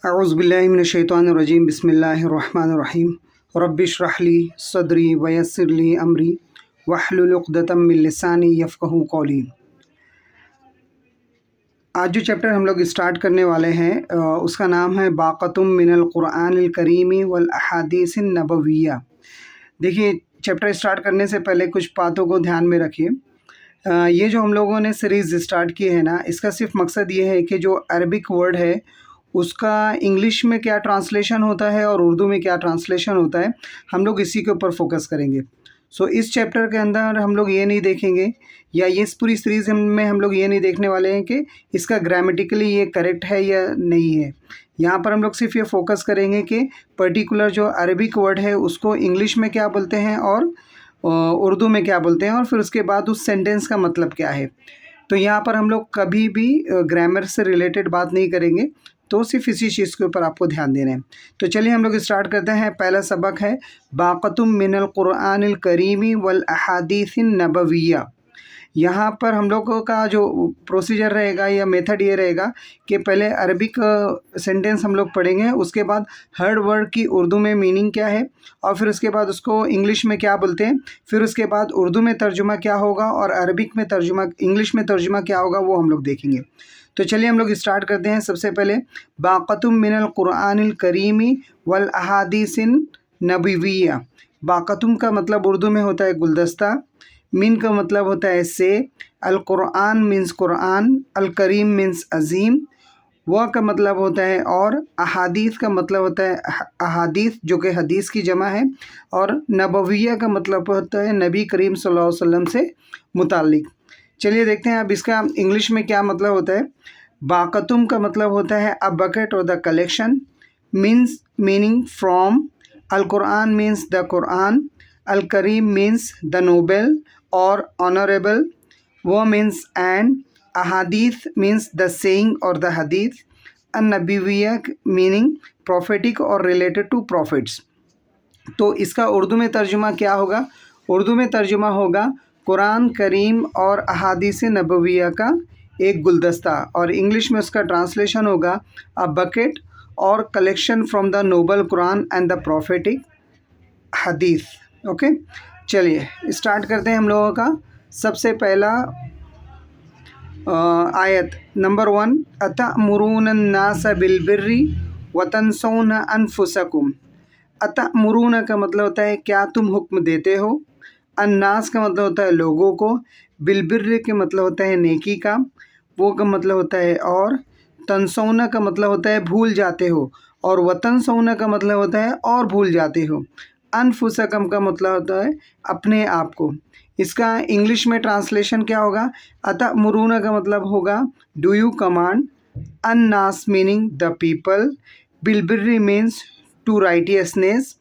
अऊज़ुबिल्लाहिमिनश्शैतानिर्रजीम बिस्मिल्लाहिर्रहमानिर्रहीम रब्बिश्रह ली सदरी वयस्सिर ली अमरी वहलुल उक़दतम मिन लिसानी यफ़क़हू क़ौली। आज जो चैप्टर हम लोग स्टार्ट करने वाले हैं उसका नाम है बाक़तुम मिनल क़ुरआनिल करीमी वल अहादीसिन नबविय्या। देखिए, चैप्टर स्टार्ट करने से पहले कुछ बातों को ध्यान में रखिए। ये जो हम लोगों ने सीरीज़ स्टार्ट की है ना, इसका सिर्फ मकसद ये है कि जो अरबिक वर्ड है उसका इंग्लिश में क्या ट्रांसलेशन होता है और उर्दू में क्या ट्रांसलेशन होता है, हम लोग इसी के ऊपर फोकस करेंगे। इस चैप्टर के अंदर हम लोग ये नहीं देखेंगे या ये इस पूरी सीरीज़ में हम लोग ये नहीं देखने वाले हैं कि इसका ग्रामेटिकली ये करेक्ट है या नहीं है। यहाँ पर हम लोग सिर्फ ये फोकस करेंगे कि पर्टिकुलर जो अरबिक वर्ड है उसको इंग्लिश में क्या बोलते हैं और उर्दू में क्या बोलते हैं, और फिर उसके बाद उस सेंटेंस का मतलब क्या है। तो यहाँ पर हम लोग कभी भी ग्रामर से रिलेटेड बात नहीं करेंगे, तो सिर्फ इसी चीज़ के ऊपर आपको ध्यान देना है। तो चलिए हम लोग स्टार्ट करते हैं। पहला सबक है बाक़तुम मिनल क़ुरआनिल करीमी वल अहादीसिन नबविय्या। यहाँ पर हम लोगों का जो प्रोसीजर रहेगा या मेथड ये रहेगा कि पहले अरबिक सेंटेंस हम लोग पढ़ेंगे, उसके बाद हर वर्ड की उर्दू में मीनिंग क्या है, और फिर उसके बाद उसको इंग्लिश में क्या बोलते हैं, फिर उसके बाद उर्दू में तर्जुमा क्या होगा और अरबिक में तर्जुमा, इंग्लिश में तर्जुमा क्या होगा, वो हम लोग देखेंगे। तो चलिए हम लोग स्टार्ट करते हैं। सबसे पहले बाक़तुम मिनल क़ुरआनिल करीमी वल अहादीसिन नबविय्या। बाक़तुम का मतलब उर्दू में होता है गुलदस्ता, मिन का मतलब होता है से, अल कुरान मीन्स कुरान, अल करीम मीन्स अज़ीम, व का मतलब होता है और, अहादीस का मतलब होता है अहादीस जो कि हदीस की जमा है, और नबविय्या का मतलब होता है नबी करीम सल्लल्लाहु अलैहि वसल्लम से मुताल्लिक। चलिए देखते हैं अब इसका इंग्लिश में क्या मतलब होता है। बाक़तुम का मतलब होता है अ बकेट और the collection, means meaning from, अल कुरान मीन्स द कुरान, अल करीम मीन्स द नोबल और ऑनरेबल, वो मीन्स एंड, अहादीस मीन्स द सेइंग और द हदीस, अन नबविय्या मीनिंग प्रोफेटिक और रिलेटेड टू प्रॉफिट्स। तो इसका उर्दू में तर्जुमा क्या होगा? उर्दू में तर्जुमा होगा कुरान करीम और अहादीस नबविय्या का एक गुलदस्ता, और इंग्लिश में उसका ट्रांसलेशन होगा अ बकेट और collection from the noble Quran and the prophetic hadith. Okay, चलिए स्टार्ट करते हैं हम लोगों का। सबसे पहला आयत नंबर 1, अतअमुरून अन्नास बिलबिर्रि वतनसौन अनफुसकुम। अतअमुरून का मतलब होता है क्या तुम हुक्म देते हो, अन्नास का मतलब होता है लोगों को, बिलबिर्रि के मतलब होता है नेकी का, वो का मतलब होता है और, तनसौना का मतलब होता है भूल जाते हो, और वतनसौना का मतलब होता है और भूल जाते हो, अनफुसकम का मतलब होता है अपने आप को। इसका इंग्लिश में ट्रांसलेशन क्या होगा? अतअमुरून का मतलब होगा डू यू कमांड, अन्नास मीनिंग द पीपल, बिलबिर्रि मीन्स टू राइटियसनेस,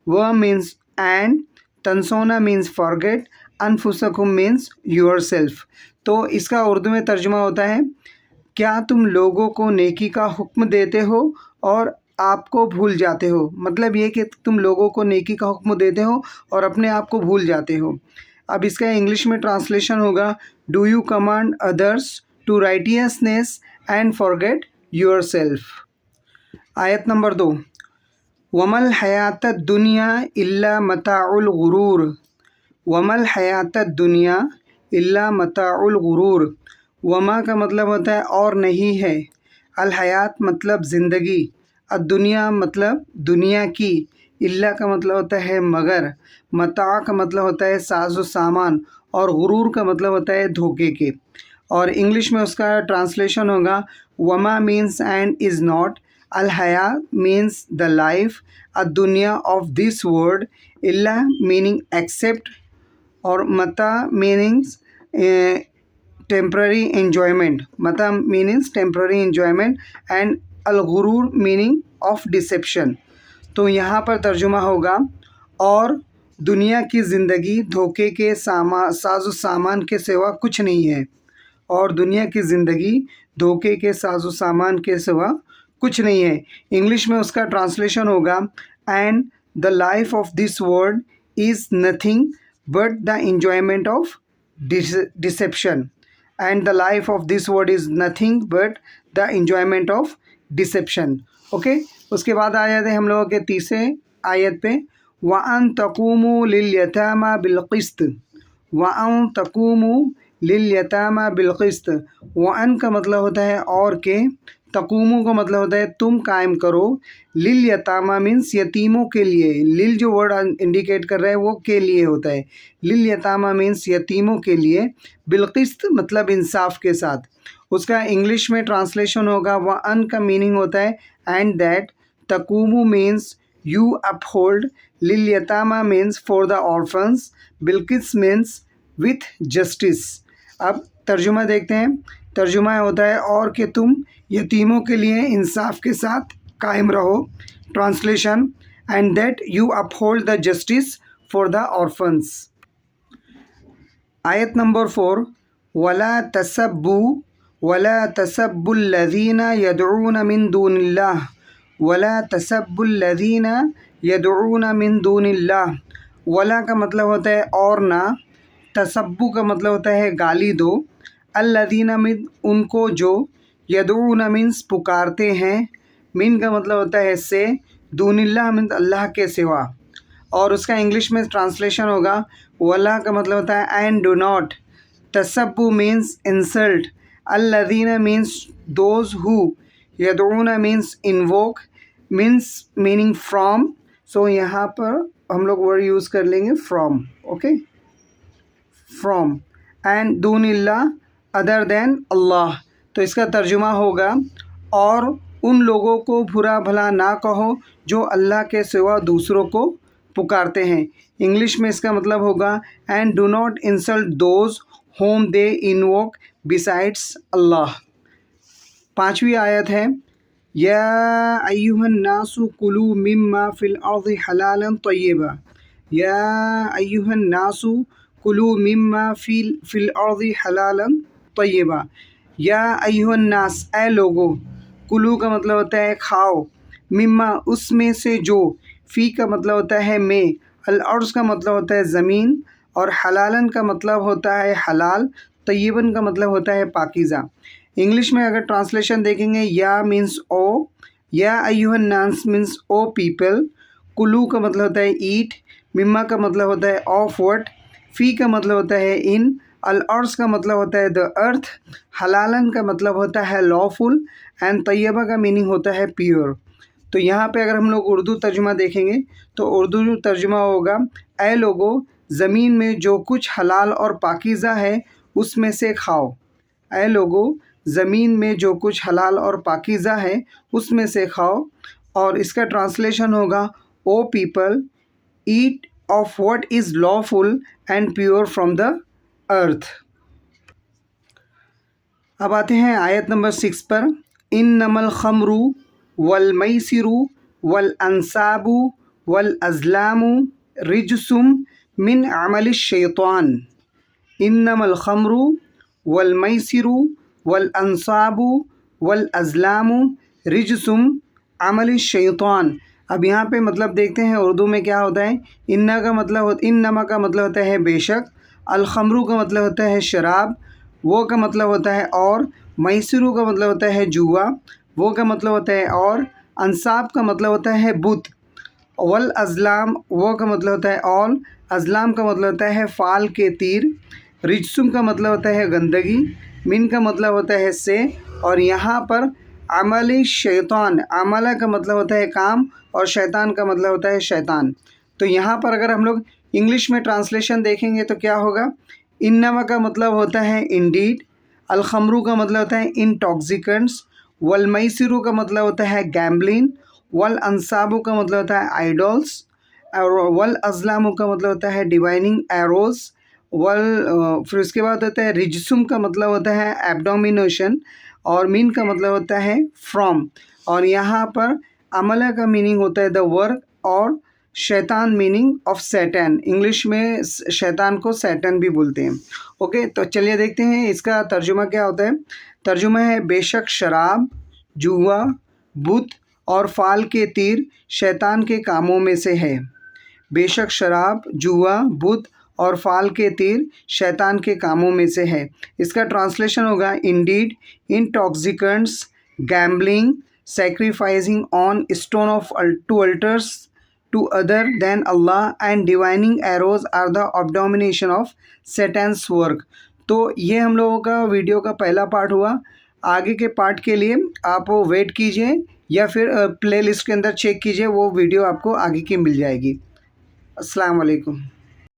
व मीन्स एंड, तनसोना मीन्स फॉरगेट, अनफुसकुम मीन्स योर सेल्फ। तो इसका उर्दू में तर्जुमा होता है क्या तुम लोगों को नेकी का हुक्म देते हो और आपको भूल जाते हो। मतलब ये कि तुम लोगों को नेकी का हुक्म देते हो और अपने आप को भूल जाते हो। अब इसका इंग्लिश में ट्रांसलेशन होगा do you command others to righteousness and forget yourself. आयत नंबर 2, वमल हयात दुनिया इल्ला मताउल गुरूर। वमल हयात दुनिया इल्ला मताउल गुरूर। वमा का मतलब होता है और नहीं है, अल हयात मतलब ज़िंदगी, दुनिया मतलब दुनिया की, इल्ला का मतलब होता है मगर, मता का मतलब होता है साजो सामान, और गुरूर का मतलब होता है धोखे के। और इंग्लिश में उसका ट्रांसलेशन होगा वमा मीन्स एंड इज़ नॉट, अल हया मीन्स द लाइफ, दुनिया ऑफ दिस वर्ल्ड, इल्ला मीनिंग एक्सेप्ट, और मता मीनिंग्स टेम्प्ररी enjoyment, मता मीनिंग्स टेम्प्ररी enjoyment, एंड अल गुरूर मीनिंग ऑफ डिसेप्शन। तो यहाँ पर तर्जुमा होगा और दुनिया की ज़िंदगी धोखे के साजो सामान के सिवा कुछ नहीं है, और दुनिया की ज़िंदगी धोखे के साजो सामान के सिवा कुछ नहीं है। इंग्लिश में उसका ट्रांसलेशन होगा and the life of this world is nothing but the enjoyment of deception, and the life of this world is nothing but the enjoyment of deception. Okay, उसके बाद आ जाते हैं हम लोगों के तीसरे आयत पे, वअन तकूमू लिल यतामा बिल क़िस्त। वअन तकूमू लिल यतामा बिल क़िस्त। वअन का मतलब होता है और के, तकूमू का मतलब होता है तुम कायम करो, लिल यतामा मीन्स यतीमों के लिए। लिल जो वर्ड इंडिकेट कर रहा है वो के लिए होता है। लिल यतामा मीन्स यतीमों के लिए, बिलकिस्त मतलब इंसाफ के साथ। उसका इंग्लिश में ट्रांसलेशन होगा, वअन का मीनिंग होता है एंड दैट, तकूमू मीन्स यू अपहोल्ड, लिल यतामा मीन्स फॉर द ऑर्फन्स, बिलकिस मीन्स विथ जस्टिस। अब तर्जुमा देखते हैं। तर्जुमा होता है और कि तुम यतीमों के लिए इंसाफ के साथ कायम रहो। Translation, and that you uphold the justice for the orphans. आयत नंबर 4, वला तसब्बुल्लज़ीना यदऊन मिन दूनिल्लाह, वला तसब्बुल्लज़ीना यदऊन मिन दूनिल्लाह। वला का मतलब होता है और ना, तसब्बु का मतलब होता है गाली दो, अल्लज़ीना मिन उनको जो, यदऊन मीन्स पुकारते हैं, मिन का मतलब होता है से, दूनिल्लाह मीन्स अल्लाह के सिवा। और उसका इंग्लिश में ट्रांसलेशन होगा, वला का मतलब होता है एंड डू नॉट, तसब्बु मीन्स इंसल्ट, अल्लज़ीना मीन्स दोज हु, यदऊन means invoke, means meaning from. So यहाँ पर हम लोग वर्ड यूज़ कर लेंगे फ्रॉम। ओके, फ्रॉम, एंड दूनिल्लाह अदर देन अल्लाह। तो इसका तर्जुमा होगा और उन लोगों को बुरा भला ना कहो जो अल्लाह के सिवा दूसरों को पुकारते हैं। इंग्लिश में इसका मतलब होगा and do not insult those whom they invoke besides Allah. पाँचवीं आयत है, या अय्युहन नासु कुलू मिम्मा फिल अर्दि हलालन तय्यबा। या अय्युहन नासु कुलू मिम्मा फिल अर्दि हलालन तय्यबा। या अय्युहन नास, ए लोगो, कुलू का मतलब होता है खाओ, मिम्मा उसमें से जो, फ़ी का मतलब होता है में, अल अर्ज़ का मतलब होता है ज़मीन, और हलालन का मतलब होता है हलाल, तय्यबन का मतलब होता है पाकीज़ा। इंग्लिश में अगर ट्रांसलेशन देखेंगे, या मीन्स ओ, या अय्युहन नास मीन्स ओ पीपल, कुलू का मतलब होता है ईट, मिम्मा का मतलब होता है ऑफ व्हाट, फ़ी का मतलब होता है इन, अल अर्ज़ का मतलब होता है द अर्थ, हलालन का मतलब होता है लॉफुल, एंड तय्यबा का मीनिंग होता है प्योर। तो यहाँ पे अगर हम लोग उर्दू तर्जुमा देखेंगे तो उर्दू तर्जुमा होगा, ऐ लोगो, ज़मीन में जो कुछ हलाल और पाकीज़ा है उसमें से खाओ। ऐ लोगो, ज़मीन में जो कुछ हलाल और पाकीज़ा है उसमें से खाओ। और इसका ट्रांसलेशन होगा, O people, eat of what is lawful and pure from the earth. अब आते हैं आयत नंबर 6 पर, इन्नमल खमरू वल मैसिरु वल अंसाबु वल अज़लामु रिजसुम मिन अमलिश शैतान। इन्नमल खमरू वल मैसिरु वल अंसाबु वल अज़लामु रिजसुम अमलिश शैतान। अब यहाँ पे मतलब देखते हैं उर्दू में क्या होता है। इन्ना का मतलब इन्नमा का मतलब होता है बेशक, अल खमरू का मतलब होता है शराब, वो का मतलब होता है और, मैसिरू का मतलब होता है जुआ, वो का मतलब होता है और, अंसाब का मतलब होता है बुत, वल अज़लाम वो का मतलब होता है और, अज़लाम का मतलब होता है फाल के तीर, रिजसुम का मतलब होता है गंदगी, मिन का मतलब होता है से, और यहाँ पर अमली शैतान, अमला का मतलब होता है काम और शैतान का मतलब होता है शैतान। तो यहाँ पर अगर हम लोग इंग्लिश में ट्रांसलेशन देखेंगे तो क्या होगा, इन्नमा का मतलब होता है इंडीड, अल खमरू का मतलब होता है इंटॉक्सिकेंट्स, वल मैसिरू का मतलब होता है गैम्बलिन, वल अंसाबू का मतलब होता है आइडल्स, और वल अज़लामू का मतलब होता है डिवाइनिंग एरोज़, फिर उसके बाद होता है रिजसुम का मतलब होता है एब्डोमिनेशन, और मिन का मतलब होता है फ्रॉम, और यहाँ पर अमला का मीनिंग होता है द वर्क, और शैतान मीनिंग ऑफ सैटन। इंग्लिश में शैतान को सैटन भी बोलते हैं। ओके, तो चलिए देखते हैं इसका तर्जुमा क्या होता है। तर्जुमा है, बेशक शराब, जुआ, बुत और फाल के तीर शैतान के कामों में से है। बेशक शराब, जुआ, बुत और फाल के तीर शैतान के कामों में से है। इसका ट्रांसलेशन होगा, Indeed, intoxicants, gambling, sacrificing on stone of to altars to other than Allah and divining arrows are the abomination of Satan's work। तो ये हम लोगों का वीडियो का पहला पार्ट हुआ। आगे के पार्ट के लिए आप वेट कीजिए या फिर प्लेलिस्ट के अंदर चेक कीजिए, वो वीडियो आपको आगे की मिल जाएगी। अस्सलाम वालेकुम।